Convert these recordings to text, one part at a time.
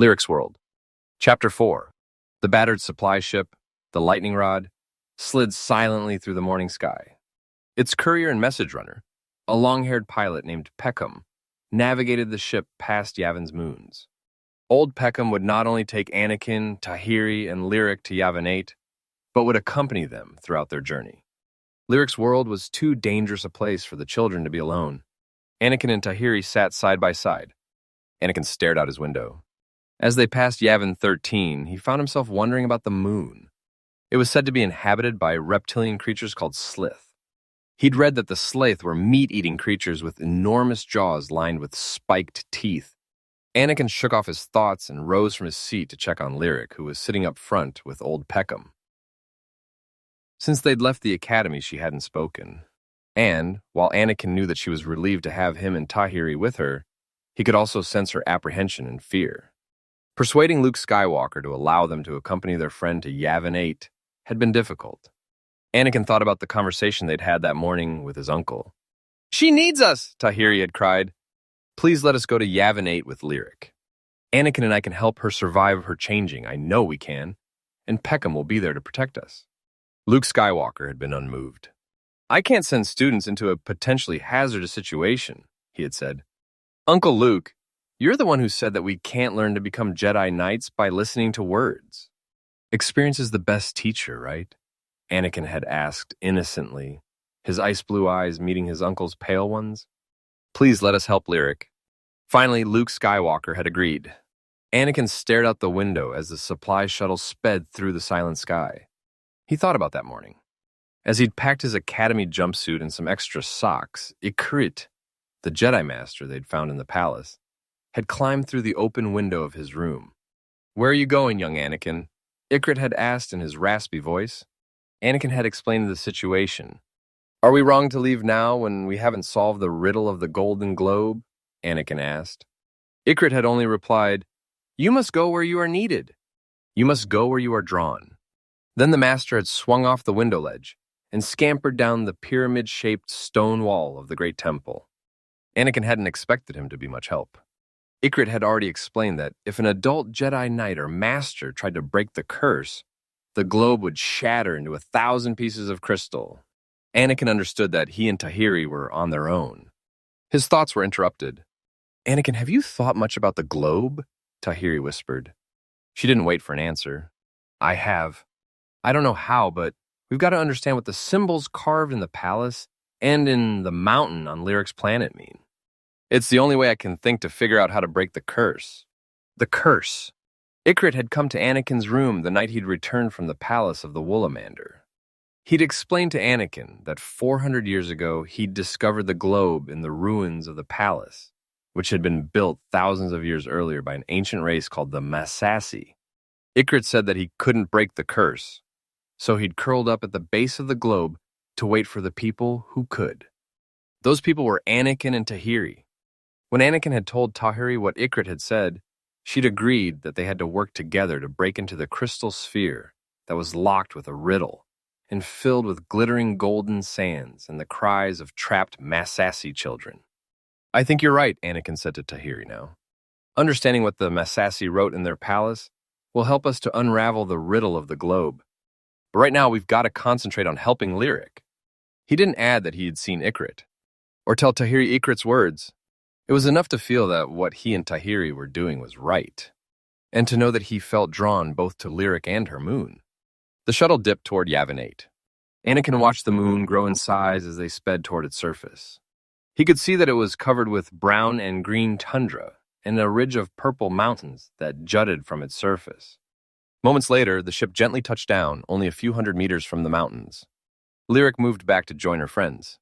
Lyric's World. Chapter 4. The battered supply ship, the lightning rod, slid silently through the morning sky. Its courier and message runner, a long-haired pilot named Peckham, navigated the ship past Yavin's moons. Old Peckham would not only take Anakin, Tahiri, and Lyric to Yavin 8, but would accompany them throughout their journey. Lyric's world was too dangerous a place for the children to be alone. Anakin and Tahiri sat side by side. Anakin stared out his window. As they passed Yavin 13, he found himself wondering about the moon. It was said to be inhabited by reptilian creatures called Slith. He'd read that the Slaith were meat-eating creatures with enormous jaws lined with spiked teeth. Anakin shook off his thoughts and rose from his seat to check on Lyric, who was sitting up front with old Peckham. Since they'd left the academy, she hadn't spoken. And, while Anakin knew that she was relieved to have him and Tahiri with her, he could also sense her apprehension and fear. Persuading Luke Skywalker to allow them to accompany their friend to Yavin 8 had been difficult. Anakin thought about the conversation they'd had that morning with his uncle. "She needs us!" Tahiri had cried. "Please let us go to Yavin 8 with Lyric. Anakin and I can help her survive her changing. I know we can. And Peckham will be there to protect us." Luke Skywalker had been unmoved. "I can't send students into a potentially hazardous situation," he had said. "Uncle Luke, you're the one who said that we can't learn to become Jedi Knights by listening to words. Experience is the best teacher, right?" Anakin had asked innocently, his ice-blue eyes meeting his uncle's pale ones. "Please let us help Lyric." Finally, Luke Skywalker had agreed. Anakin stared out the window as the supply shuttle sped through the silent sky. He thought about that morning. As he'd packed his academy jumpsuit and some extra socks, Ikrit, the Jedi Master they'd found in the palace, had climbed through the open window of his room. "Where are you going, young Anakin?" Ikrit had asked in his raspy voice. Anakin had explained the situation. "Are we wrong to leave now when we haven't solved the riddle of the Golden Globe?" Anakin asked. Ikrit had only replied, "You must go where you are needed. You must go where you are drawn." Then the master had swung off the window ledge and scampered down the pyramid-shaped stone wall of the great temple. Anakin hadn't expected him to be much help. Ikrit had already explained that if an adult Jedi Knight or Master tried to break the curse, the globe would shatter into 1,000 pieces of crystal. Anakin understood that he and Tahiri were on their own. His thoughts were interrupted. "Anakin, have you thought much about the globe?" Tahiri whispered. She didn't wait for an answer. "I have. I don't know how, but we've got to understand what the symbols carved in the palace and in the mountain on Lyric's planet mean. It's the only way I can think to figure out how to break the curse." The curse. Ikrit had come to Anakin's room the night he'd returned from the palace of the Woolamander. He'd explained to Anakin that 400 years ago he'd discovered the globe in the ruins of the palace, which had been built thousands of years earlier by an ancient race called the Masasi. Ikrit said that he couldn't break the curse, so he'd curled up at the base of the globe to wait for the people who could. Those people were Anakin and Tahiri. When Anakin had told Tahiri what Ikrit had said, she'd agreed that they had to work together to break into the crystal sphere that was locked with a riddle and filled with glittering golden sands and the cries of trapped Masasi children. "I think you're right," Anakin said to Tahiri now. "Understanding what the Masasi wrote in their palace will help us to unravel the riddle of the globe. But right now, we've got to concentrate on helping Lyric." He didn't add that he had seen Ikrit, or tell Tahiri Ikrit's words. It was enough to feel that what he and Tahiri were doing was right, and to know that he felt drawn both to Lyric and her moon. The shuttle dipped toward Yavin 8. Anakin watched the moon grow in size as they sped toward its surface. He could see that it was covered with brown and green tundra and a ridge of purple mountains that jutted from its surface. Moments later, the ship gently touched down, only a few hundred meters from the mountains. Lyric moved back to join her friends.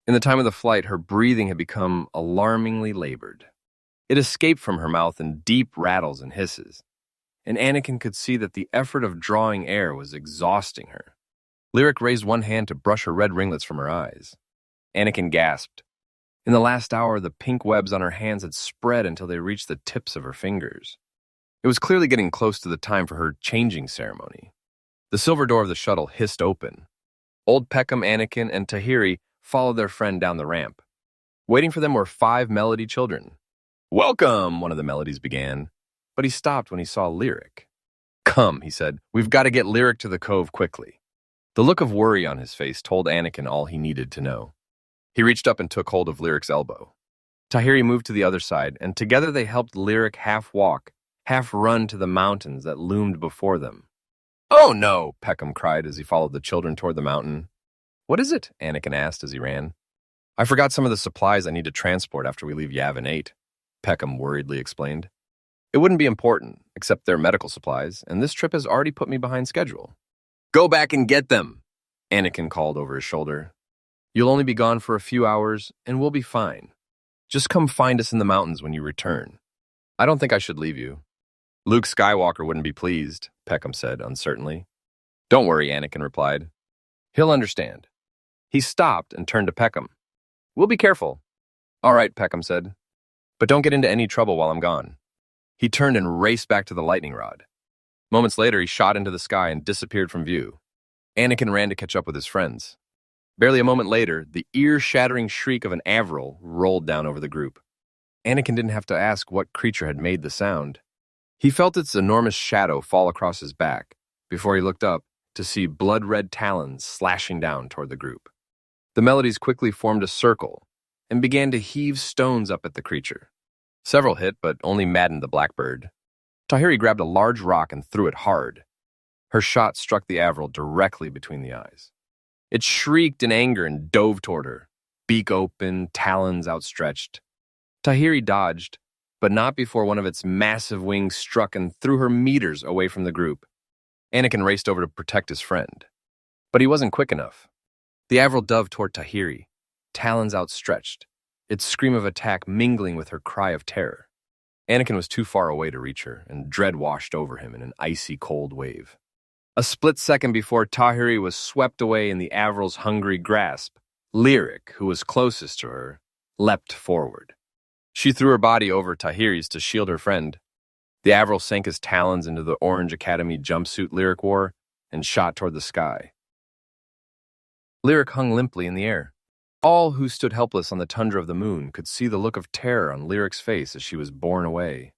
In the time of the flight, her breathing had become alarmingly labored. It escaped from her mouth in deep rattles and hisses, and Anakin could see that the effort of drawing air was exhausting her. Lyric raised one hand to brush her red ringlets from her eyes. Anakin gasped. In the last hour, the pink webs on her hands had spread until they reached the tips of her fingers. It was clearly getting close to the time for her changing ceremony. The silver door of the shuttle hissed open. Old Peckham, Anakin, and Tahiri followed their friend down the ramp. Waiting for them were 5 Melody children. "Welcome," one of the Melodies began, but he stopped when he saw Lyric. "Come," he said, "we've got to get Lyric to the cove quickly." The look of worry on his face told Anakin all he needed to know. He reached up and took hold of Lyric's elbow. Tahiri moved to the other side, and together they helped Lyric half walk, half run to the mountains that loomed before them. "Oh no!" Peckham cried as he followed the children toward the mountain. "What is it?" Anakin asked as he ran. "I forgot some of the supplies I need to transport after we leave Yavin 8, Peckham worriedly explained. "It wouldn't be important, except they're medical supplies, and this trip has already put me behind schedule." "Go back and get them," Anakin called over his shoulder. "You'll only be gone for a few hours, and we'll be fine. Just come find us in the mountains when you return. I don't think I should leave you." "Luke Skywalker wouldn't be pleased," Peckham said uncertainly. "Don't worry," Anakin replied. "He'll understand." He stopped and turned to Peckham. "We'll be careful." "All right," Peckham said. "But don't get into any trouble while I'm gone." He turned and raced back to the lightning rod. Moments later, he shot into the sky and disappeared from view. Anakin ran to catch up with his friends. Barely a moment later, the ear-shattering shriek of an Avril rolled down over the group. Anakin didn't have to ask what creature had made the sound. He felt its enormous shadow fall across his back before he looked up to see blood-red talons slashing down toward the group. The melodies quickly formed a circle and began to heave stones up at the creature. Several hit, but only maddened the blackbird. Tahiri grabbed a large rock and threw it hard. Her shot struck the Avril directly between the eyes. It shrieked in anger and dove toward her, beak open, talons outstretched. Tahiri dodged, but not before one of its massive wings struck and threw her meters away from the group. Anakin raced over to protect his friend. But he wasn't quick enough. The Avril dove toward Tahiri, talons outstretched, its scream of attack mingling with her cry of terror. Anakin was too far away to reach her, and dread washed over him in an icy cold wave. A split second before Tahiri was swept away in the Avril's hungry grasp, Lyric, who was closest to her, leapt forward. She threw her body over Tahiri's to shield her friend. The Avril sank his talons into the Orange Academy jumpsuit Lyric wore and shot toward the sky. Lyric hung limply in the air. All who stood helpless on the tundra of the moon could see the look of terror on Lyric's face as she was borne away.